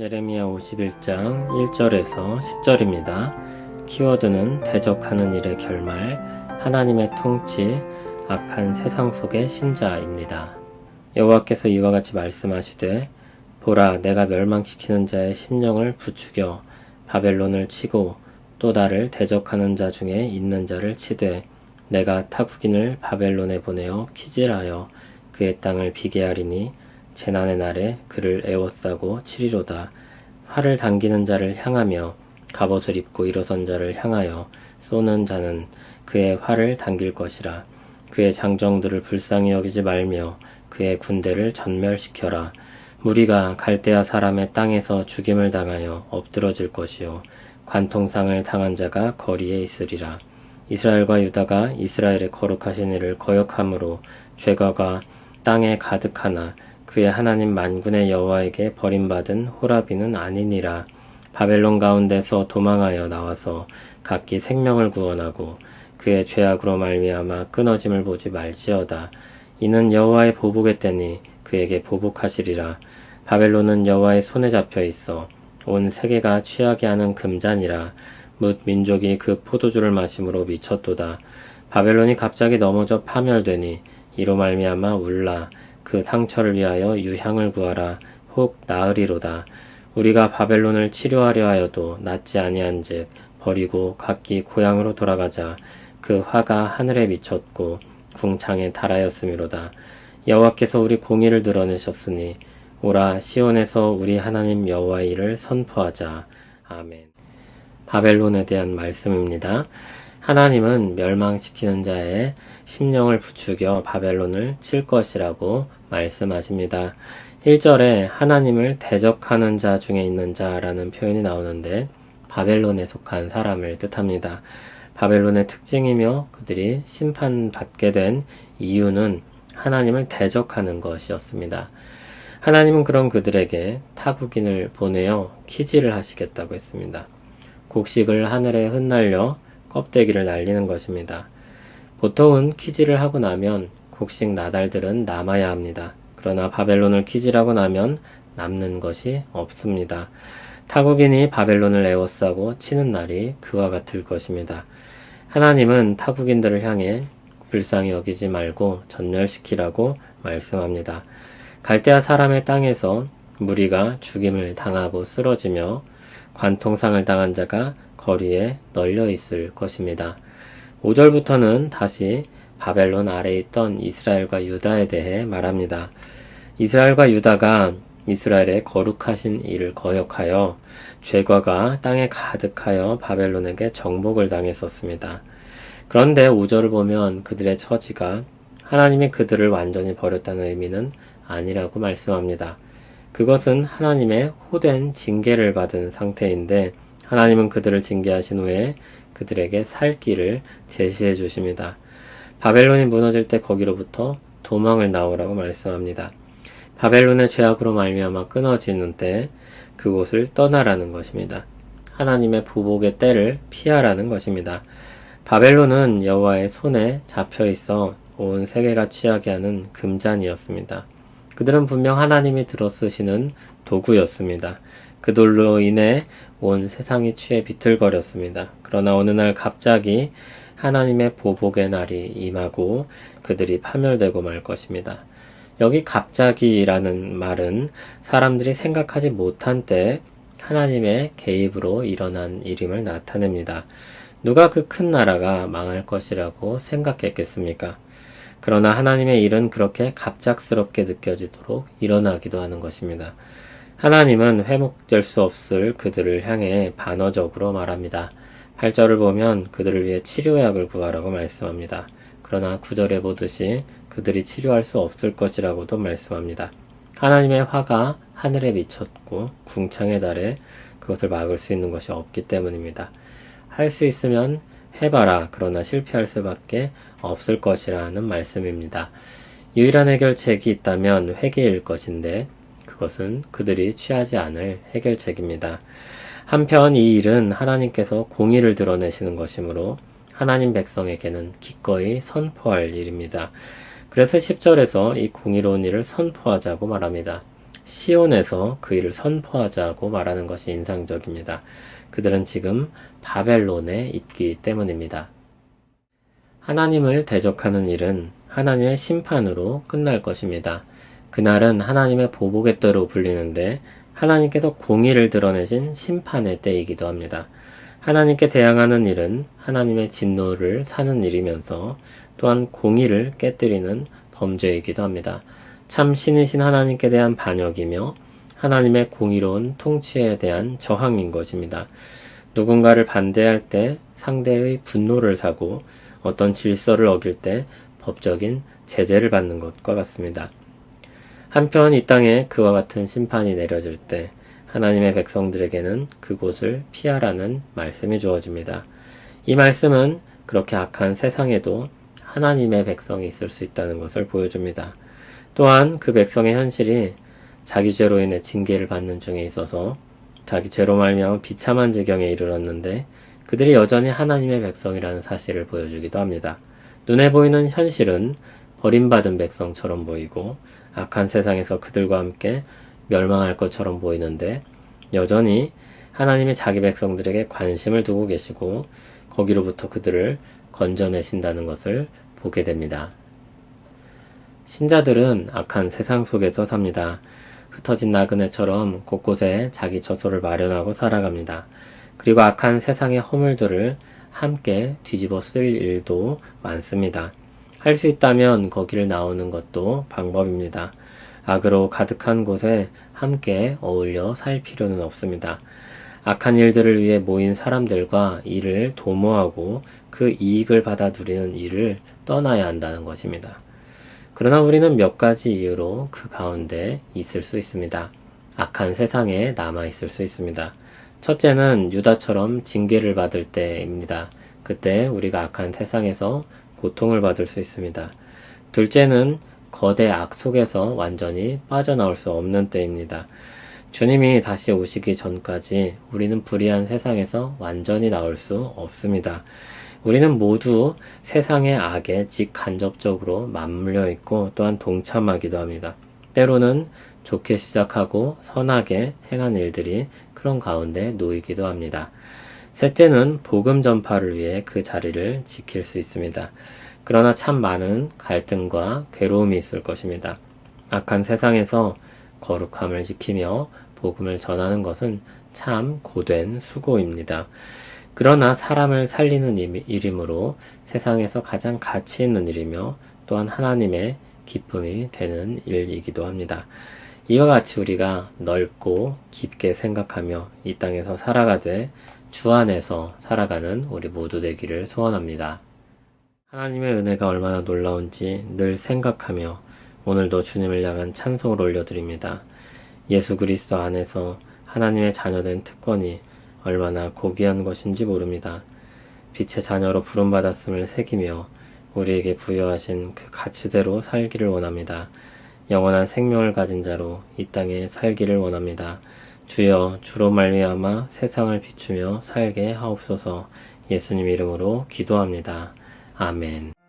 예레미야 51장 1절에서 10절입니다. 키워드는 대적하는 일의 결말, 하나님의 통치, 악한 세상 속의 신자입니다. 여호와께서 이와 같이 말씀하시되 보라, 내가 멸망시키는 자의 심령을 부추겨 바벨론을 치고 또 나를 대적하는 자 중에 있는 자를 치되 내가 타국인을 바벨론에 보내어 키질하여 그의 땅을 비게 하리니 재난의 날에 그를 애워싸고 치리로다. 활을 당기는 자를 향하며 갑옷을 입고 일어선 자를 향하여 쏘는 자는 그의 활을 당길 것이라. 그의 장정들을 불쌍히 여기지 말며 그의 군대를 전멸시켜라. 무리가 갈대아 사람의 땅에서 죽임을 당하여 엎드러질 것이요 관통상을 당한 자가 거리에 있으리라. 이스라엘과 유다가 이스라엘의 거룩하신 이를 거역함으로 죄가가 땅에 가득하나 그의 하나님 만군의 여호와에게 버림받은 호라비는 아니니라. 바벨론 가운데서 도망하여 나와서 각기 생명을 구원하고 그의 죄악으로 말미암아 끊어짐을 보지 말지어다. 이는 여호와의 보복의 때니 그에게 보복하시리라. 바벨론은 여호와의 손에 잡혀 있어 온 세계가 취하게 하는 금잔이라. 뭇 민족이 그 포도주를 마심으로 미쳤도다. 바벨론이 갑자기 넘어져 파멸되니 이로 말미암아 울라. 그 상처를 위하여 유향을 구하라. 혹 나으리로다. 우리가 바벨론을 치료하려 하여도 낫지 아니한즉 버리고 각기 고향으로 돌아가자. 그 화가 하늘에 미쳤고 궁창에 달하였음이로다. 여호와께서 우리 공의를 드러내셨으니 오라, 시온에서 우리 하나님 여호와의 일을 선포하자. 아멘. 바벨론에 대한 말씀입니다. 하나님은 멸망시키는 자의 심령을 부추겨 바벨론을 칠 것이라고 말씀하십니다. 1절에 하나님을 대적하는 자 중에 있는 자라는 표현이 나오는데 바벨론에 속한 사람을 뜻합니다. 바벨론의 특징이며 그들이 심판받게 된 이유는 하나님을 대적하는 것이었습니다. 하나님은 그런 그들에게 타국인을 보내어 키질을 하시겠다고 했습니다. 곡식을 하늘에 흩날려 껍데기를 날리는 것입니다. 보통은 키질을 하고 나면 곡식 나달들은 남아야 합니다. 그러나 바벨론을 키질하고 나면 남는 것이 없습니다. 타국인이 바벨론을 에워싸고 치는 날이 그와 같을 것입니다. 하나님은 타국인들을 향해 불쌍히 여기지 말고 전멸시키라고 말씀합니다. 갈대아 사람의 땅에서 무리가 죽임을 당하고 쓰러지며 관통상을 당한 자가 거리에 널려 있을 것입니다. 5절부터는 다시 바벨론 아래에 있던 이스라엘과 유다에 대해 말합니다. 이스라엘과 유다가 이스라엘의 거룩하신 이를 거역하여 죄과가 땅에 가득하여 바벨론에게 정복을 당했었습니다. 그런데 5절을 보면 그들의 처지가 하나님이 그들을 완전히 버렸다는 의미는 아니라고 말씀합니다. 그것은 하나님의 호된 징계를 받은 상태인데 하나님은 그들을 징계하신 후에 그들에게 살 길을 제시해 주십니다. 바벨론이 무너질 때 거기로부터 도망을 나오라고 말씀합니다. 바벨론의 죄악으로 말미암아 끊어지는 때 그곳을 떠나라는 것입니다. 하나님의 보복의 때를 피하라는 것입니다. 바벨론은 여호와의 손에 잡혀 있어 온 세계가 취하게 하는 금잔이었습니다. 그들은 분명 하나님이 들어쓰시는 도구였습니다. 그들로 인해 온 세상이 취해 비틀거렸습니다. 그러나 어느 날 갑자기 하나님의 보복의 날이 임하고 그들이 파멸되고 말 것입니다. 여기 갑자기라는 말은 사람들이 생각하지 못한 때 하나님의 개입으로 일어난 일임을 나타냅니다. 누가 그 큰 나라가 망할 것이라고 생각했겠습니까? 그러나 하나님의 일은 그렇게 갑작스럽게 느껴지도록 일어나기도 하는 것입니다. 하나님은 회복될 수 없을 그들을 향해 반어적으로 말합니다. 8절을 보면 그들을 위해 치료약을 구하라고 말씀합니다. 그러나 9절에 보듯이 그들이 치료할 수 없을 것이라고도 말씀합니다. 하나님의 화가 하늘에 미쳤고 궁창에 달해 그것을 막을 수 있는 것이 없기 때문입니다. 할 수 있으면 해봐라. 그러나 실패할 수밖에 없을 것이라는 말씀입니다. 유일한 해결책이 있다면 회개일 것인데 그것은 그들이 취하지 않을 해결책입니다. 한편 이 일은 하나님께서 공의를 드러내시는 것이므로 하나님 백성에게는 기꺼이 선포할 일입니다. 그래서 10절에서 이 공의로운 일을 선포하자고 말합니다. 시온에서 그 일을 선포하자고 말하는 것이 인상적입니다. 그들은 지금 바벨론에 있기 때문입니다. 하나님을 대적하는 일은 하나님의 심판으로 끝날 것입니다. 그날은 하나님의 보복의 때로 불리는데 하나님께서 공의를 드러내신 심판의 때이기도 합니다. 하나님께 대항하는 일은 하나님의 진노를 사는 일이면서 또한 공의를 깨뜨리는 범죄이기도 합니다. 참 신이신 하나님께 대한 반역이며 하나님의 공의로운 통치에 대한 저항인 것입니다. 누군가를 반대할 때 상대의 분노를 사고 어떤 질서를 어길 때 법적인 제재를 받는 것과 같습니다. 한편 이 땅에 그와 같은 심판이 내려질 때 하나님의 백성들에게는 그곳을 피하라는 말씀이 주어집니다. 이 말씀은 그렇게 악한 세상에도 하나님의 백성이 있을 수 있다는 것을 보여줍니다. 또한 그 백성의 현실이 자기 죄로 인해 징계를 받는 중에 있어서 자기 죄로 말미암아 비참한 지경에 이르렀는데 그들이 여전히 하나님의 백성이라는 사실을 보여주기도 합니다. 눈에 보이는 현실은 버림받은 백성처럼 보이고 악한 세상에서 그들과 함께 멸망할 것처럼 보이는데 여전히 하나님이 자기 백성들에게 관심을 두고 계시고 거기로부터 그들을 건져내신다는 것을 보게 됩니다. 신자들은 악한 세상 속에서 삽니다. 흩어진 나그네처럼 곳곳에 자기 처소를 마련하고 살아갑니다. 그리고 악한 세상의 허물들을 함께 뒤집어 쓸 일도 많습니다. 할 수 있다면 거기를 나오는 것도 방법입니다. 악으로 가득한 곳에 함께 어울려 살 필요는 없습니다. 악한 일들을 위해 모인 사람들과 이를 도모하고 그 이익을 받아 누리는 일을 떠나야 한다는 것입니다. 그러나 우리는 몇 가지 이유로 그 가운데 있을 수 있습니다. 악한 세상에 남아 있을 수 있습니다. 첫째는 유다처럼 징계를 받을 때입니다. 그때 우리가 악한 세상에서 고통을 받을 수 있습니다. 둘째는 거대 악 속에서 완전히 빠져나올 수 없는 때입니다. 주님이 다시 오시기 전까지 우리는 불의한 세상에서 완전히 나올 수 없습니다. 우리는 모두 세상의 악에 직간접적으로 맞물려 있고 또한 동참하기도 합니다. 때로는 좋게 시작하고 선하게 행한 일들이 그런 가운데 놓이기도 합니다. 셋째는 복음 전파를 위해 그 자리를 지킬 수 있습니다. 그러나 참 많은 갈등과 괴로움이 있을 것입니다. 악한 세상에서 거룩함을 지키며 복음을 전하는 것은 참 고된 수고입니다. 그러나 사람을 살리는 일이므로 세상에서 가장 가치 있는 일이며 또한 하나님의 기쁨이 되는 일이기도 합니다. 이와 같이 우리가 넓고 깊게 생각하며 이 땅에서 살아가되 주 안에서 살아가는 우리 모두 되기를 소원합니다. 하나님의 은혜가 얼마나 놀라운지 늘 생각하며 오늘도 주님을 향한 찬송을 올려드립니다. 예수 그리스도 안에서 하나님의 자녀된 특권이 얼마나 고귀한 것인지 모릅니다. 빛의 자녀로 부름받았음을 새기며 우리에게 부여하신 그 가치대로 살기를 원합니다. 영원한 생명을 가진 자로 이 땅에 살기를 원합니다. 주여 주로 말미암아 세상을 비추며 살게 하옵소서. 예수님 이름으로 기도합니다. 아멘.